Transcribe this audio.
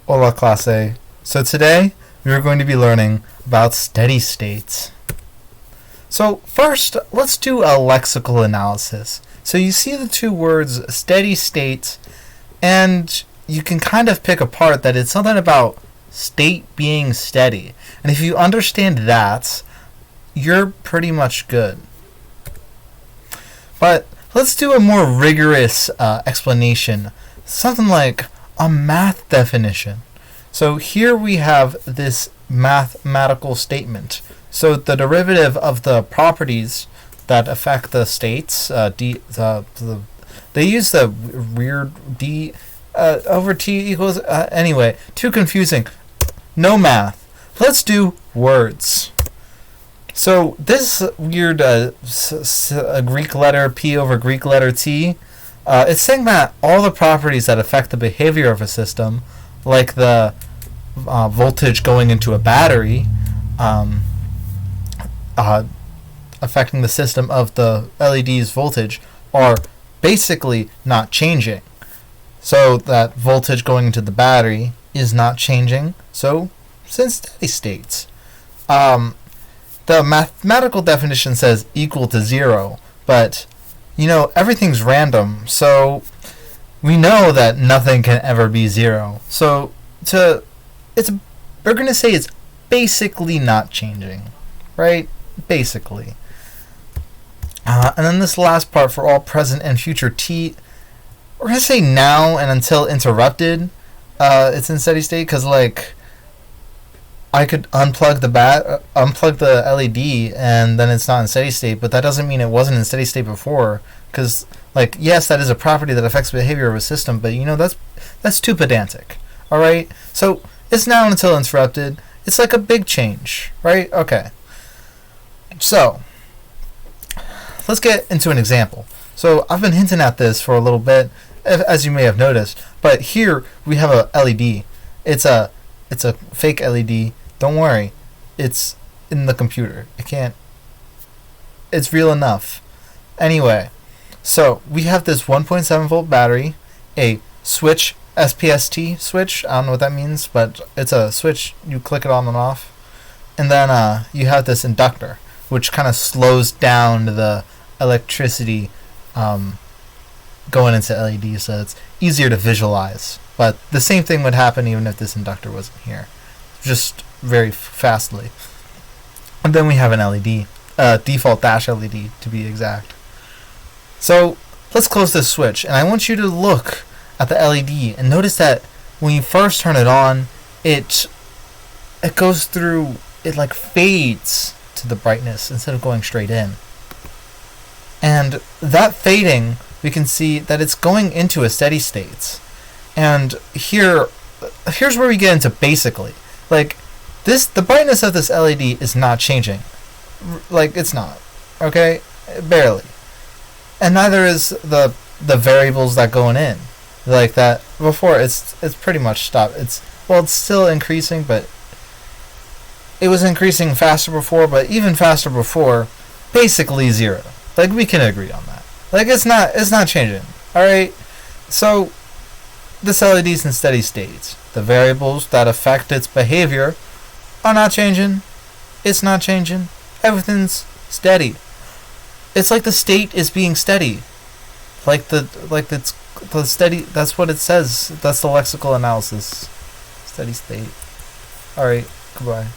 Hola clase. So today we are going to be learning about steady states. So first, let's do a lexical analysis. So you see the two words steady state, and you can kind of pick apart that it's something about state being steady. And if you understand that, you're pretty much good. But let's do a more rigorous explanation. Something like a math definition. So here we have this mathematical statement. So the derivative of the properties that affect the states, they use the weird d over t equals, anyway, too confusing. No math. Let's do words. So this weird Greek letter p over Greek letter t, it's saying that all the properties that affect the behavior of a system, like the voltage going into a battery, affecting the system of the LED's voltage, are basically not changing. So that voltage going into the battery is not changing, so it's in steady states. The mathematical definition says equal to 0, but everything's random, so we know that nothing can ever be 0. So we're going to say it's basically not changing, right? Basically. And then this last part for all present and future t, we're going to say now and until interrupted, it's in steady state, because I could unplug the LED, and then it's not in steady state, but that doesn't mean it wasn't in steady state before, because yes, that is a property that affects the behavior of a system, but that's too pedantic. All right, so it's now until interrupted. It's like a big change, right? Okay. So let's get into an example. So I've been hinting at this for a little bit, as you may have noticed, but here we have a LED. It's a fake LED. Don't worry, it's in the computer. It's real enough. Anyway, so we have this 1.7 volt battery, a switch, SPST switch. I don't know what that means, but it's a switch. You click it on and off. And then you have this inductor, which kind of slows down the electricity going into LEDs, so it's easier to visualize. But the same thing would happen even if this inductor wasn't here, just very fastly. And then we have an LED, default dash LED to be exact. So let's close this switch, and I want you to look at the LED and notice that when you first turn it on, it goes through, it fades to the brightness instead of going straight in. And that fading, we can see that it's going into a steady state. And here's where we get into basically. The brightness of this LED is not changing. It's not. Okay? Barely. And neither is the variables that going in. That before, it's pretty much stopped. It's still increasing, but it was increasing faster before, but even faster before, basically 0. We can agree on that. It's not changing. Alright? So this LED's in steady states. The variables that affect its behavior are not changing. It's not changing. Everything's steady. It's like the state is being steady. It's the steady. That's what it says. That's the lexical analysis. Steady state. All right. Goodbye.